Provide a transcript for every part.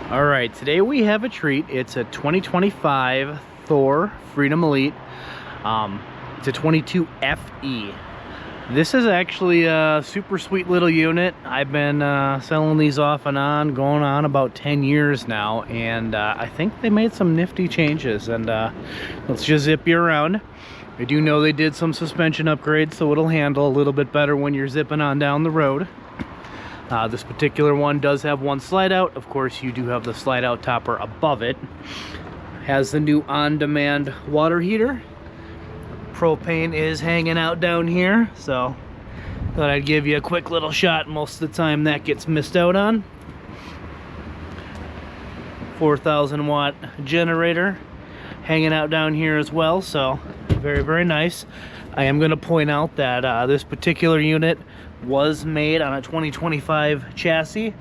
All right, today we have a treat. It's a 2025 Thor Freedom Elite. It's a 22 FE. This is actually a super sweet little unit. I've been selling these off and on, going on about 10 years now, and I think they made some nifty changes. And let's just zip you around. I do know they did some suspension upgrades, so it'll handle a little bit better when you're zipping on down the road. This particular one does have one slide out. Of course, you do have the slide out topper above it. Has the new on-demand water heater. Propane is hanging out down here, so thought I'd give you a quick little shot. Most of the time that gets missed out on. 4,000 watt generator hanging out down here as well, so very, very nice. I am going to point out that this particular unit was made on a 2025 chassis.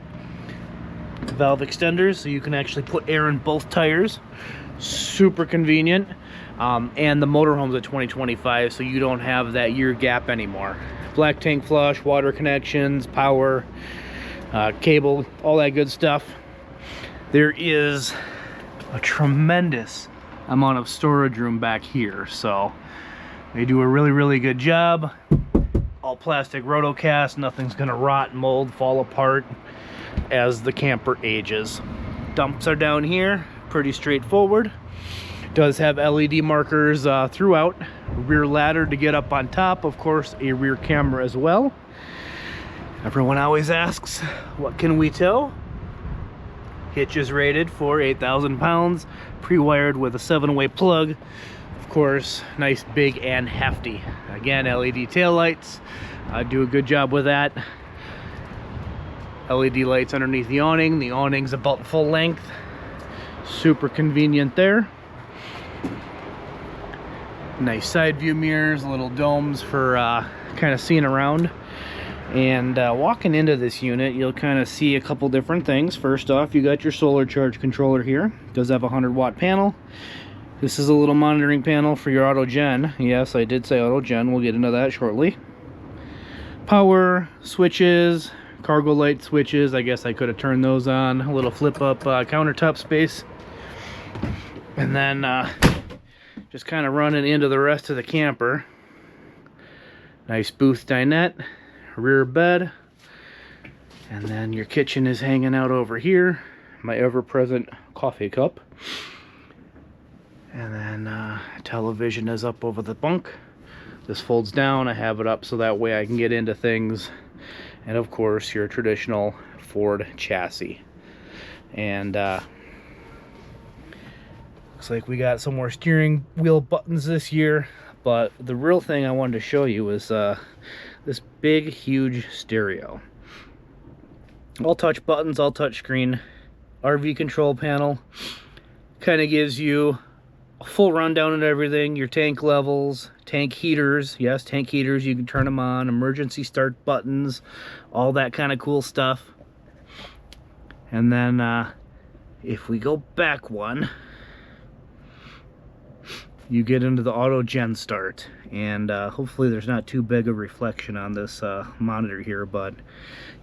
Valve extenders, so you can actually put air in both tires. Super convenient. And the motorhome's at 2025, so you don't have that year gap anymore. Black tank flush, water connections, power, cable, all that good stuff. There is a tremendous amount of storage room back here, so they do a really, really good job. All plastic rotocast, nothing's gonna rot, mold, fall apart as the camper ages. Dumps are down here, pretty straightforward. Does have LED markers throughout. Rear ladder to get up on top, of course a rear camera as well. Everyone always asks, what can we tow? Hitch is rated for 8,000 pounds, pre-wired with a 7-way plug. Of course, nice, big, and hefty. Again, LED taillights, do a good job with that. LED lights underneath the awning. The awning's about full length. Super convenient there. Nice side view mirrors, little domes for kind of seeing around. And walking into this unit, you'll kind of see a couple different things. First off, you got your solar charge controller here. It does have a 100-watt panel. This is a little monitoring panel for your auto gen. Yes, I did say auto gen. We'll get into that shortly. Power switches, cargo light switches. I guess I could have turned those on. A little flip up countertop space. And then just kind of running into the rest of the camper. Nice booth dinette, rear bed. And then your kitchen is hanging out over here. My ever-present coffee cup. And then television is up over the bunk. This folds down. I have it up so that way I can get into things. And of course, your traditional Ford chassis. And looks like we got some more steering wheel buttons this year. But the real thing I wanted to show you is this big, huge stereo. All touch buttons, all touch screen. RV control panel. Kind of gives you a full rundown of everything, your tank levels, tank heaters. Yes, tank heaters, you can turn them on, emergency start buttons, all that kind of cool stuff. And then if we go back one, you get into the auto gen start. And hopefully there's not too big a reflection on this monitor here, but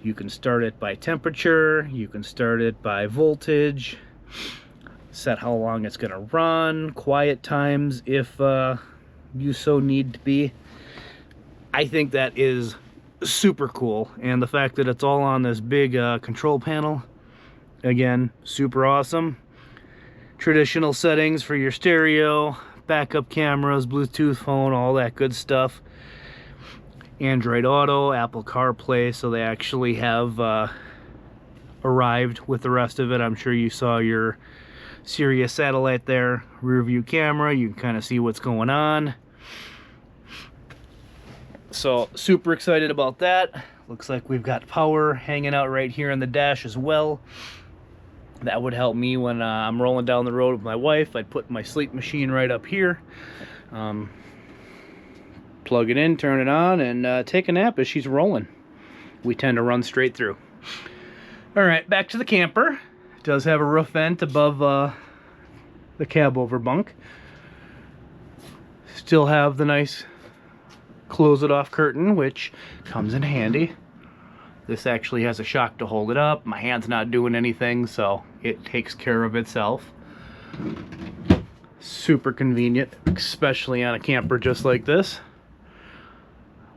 you can start it by temperature, you can start it by voltage, set how long it's going to run, quiet times if you so need to be. I think that is super cool, and the fact that it's all on this big control panel, again, super awesome. Traditional settings for your stereo, backup cameras, Bluetooth phone, all that good stuff. Android Auto, Apple CarPlay, so they actually have arrived with the rest of it. I'm sure you saw your Sirius satellite there, rear view camera, you can kind of see what's going on. So super excited about that. Looks like we've got power hanging out right here in the dash as well. That would help me when I'm rolling down the road with my wife. I'd put my sleep machine right up here, plug it in, turn it on, and take a nap as she's rolling. We tend to run straight through. All right, back to the camper. Does have a roof vent above the cab over bunk. Still have the nice close it off curtain, which comes in handy. This actually has a shock to hold it up. My hand's not doing anything, so it takes care of itself. Super convenient, especially on a camper just like this.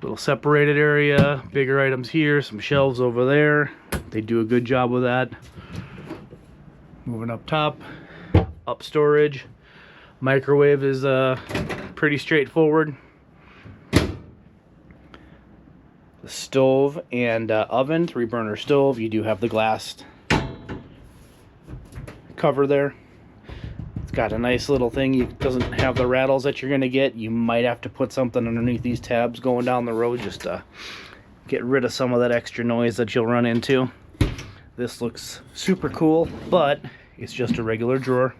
Little separated area, bigger items here, some shelves over there. They do a good job with that. Moving up top, up storage. Microwave is pretty straightforward. The stove and oven, 3-burner stove. You do have the glass cover there. It's got a nice little thing. It doesn't have the rattles that you're gonna get. You might have to put something underneath these tabs going down the road just to get rid of some of that extra noise that you'll run into. This looks super cool, but it's just a regular drawer.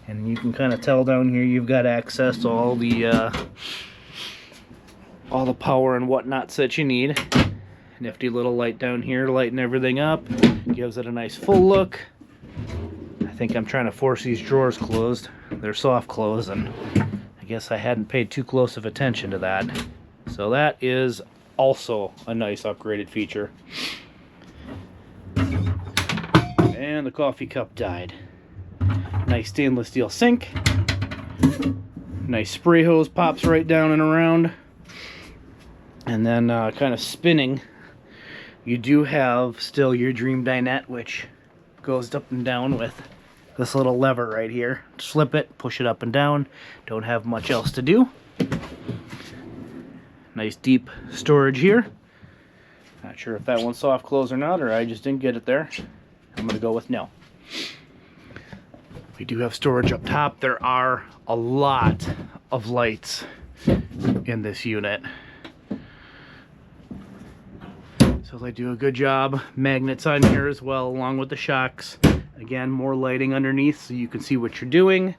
And you can kind of tell down here you've got access to all the power and whatnots that you need. Nifty little light down here to lighten everything up. Gives it a nice full look. I think I'm trying to force these drawers closed. They're soft close, and I guess I hadn't paid too close of attention to that. So that is also a nice upgraded feature. And the coffee cup died. Nice stainless steel sink. Nice spray hose pops right down and around. And then kind of spinning, you do have still your Dream dinette, which goes up and down with this little lever right here. Slip it, push it up and down. Don't have much else to do. Nice deep storage here. Not sure if that one's soft close or not, or I just didn't get it there. I'm gonna go with no. We do have storage up top. There are a lot of lights in this unit. So they do a good job. Magnets on here as well, along with the shocks. Again, more lighting underneath so you can see what you're doing.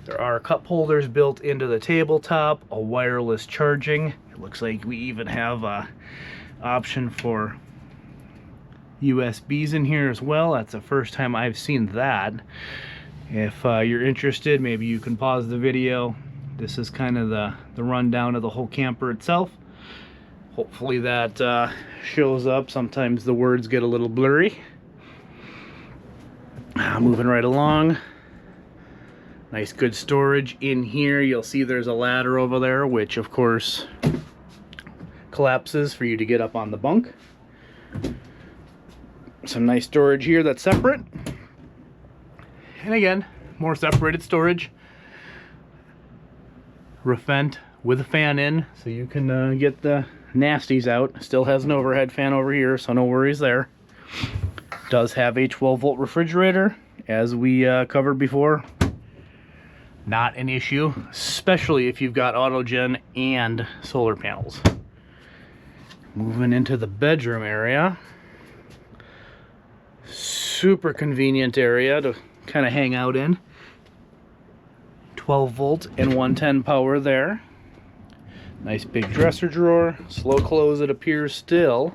There are cup holders built into the tabletop, a wireless charging. It looks like we even have a option for USBs in here as well. That's the first time I've seen that. If you're interested, maybe you can pause the video. This is kind of the rundown of the whole camper itself. Hopefully that shows up. Sometimes the words get a little blurry. Moving right along. Nice good storage in here. You'll see there's a ladder over there, which of course collapses for you to get up on the bunk. Some nice storage here that's separate. And again, more separated storage. Roof vent with a fan in, so you can get the nasties out. Still has an overhead fan over here, so no worries there. Does have a 12-volt refrigerator, as we covered before. Not an issue, especially if you've got autogen and solar panels. Moving into the bedroom area. Super convenient area to kind of hang out in. 12-volt and 110 power there. Nice big dresser drawer. Slow close, it appears still.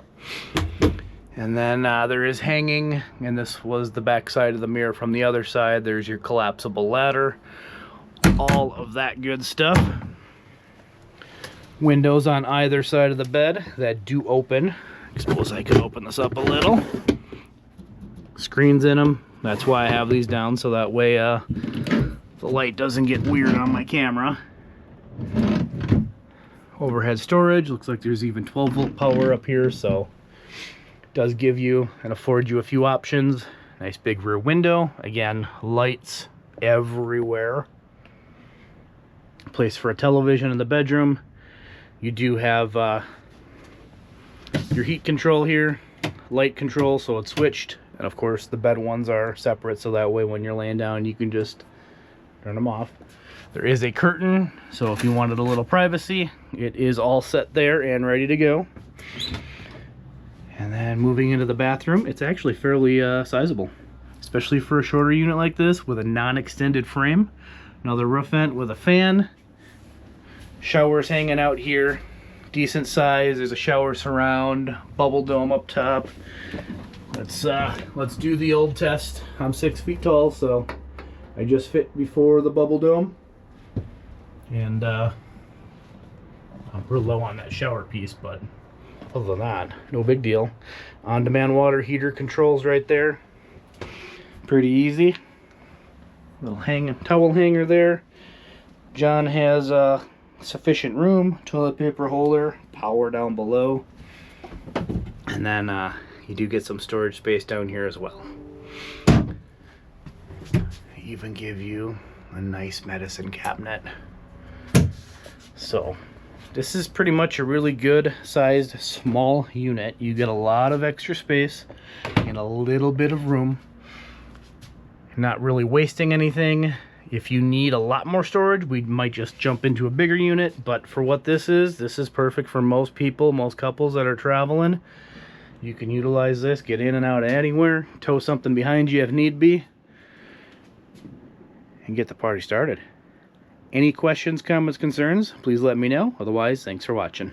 And then there is hanging, and this was the back side of the mirror from the other side. There's your collapsible ladder. All of that good stuff. Windows on either side of the bed that do open. I suppose I could open this up a little. Screens in them. That's why I have these down, so that way the light doesn't get weird on my camera. Overhead storage. Looks like there's even 12-volt power up here, so it does give you and afford you a few options. Nice big rear window. Again, lights everywhere. Place for a television in the bedroom. You do have your heat control here, light control, so it's switched. And of course the bed ones are separate, so that way when you're laying down you can just turn them off. There is a curtain, so if you wanted a little privacy, it is all set there and ready to go. And then moving into the bathroom, it's actually fairly sizable, especially for a shorter unit like this with a non-extended frame. Another roof vent with a fan. Showers hanging out here, decent size. There's a shower surround, bubble dome up top. Let's do the old test. I'm 6 feet tall, so I just fit before the bubble dome. And I'm real low on that shower piece, but other than that, no big deal. On-demand water heater controls right there. Pretty easy. Little towel hanger there. John has sufficient room, toilet paper holder, power down below, and then you do get some storage space down here as well. Even give you a nice medicine cabinet. So this is pretty much a really good sized small unit. You get a lot of extra space and a little bit of room. Not really wasting anything. If you need a lot more storage, we might just jump into a bigger unit, but for what this is perfect for most people, most couples that are traveling. You can utilize this, get in and out anywhere, tow something behind you if need be, and get the party started. Any questions, comments, concerns, please let me know. Otherwise, thanks for watching.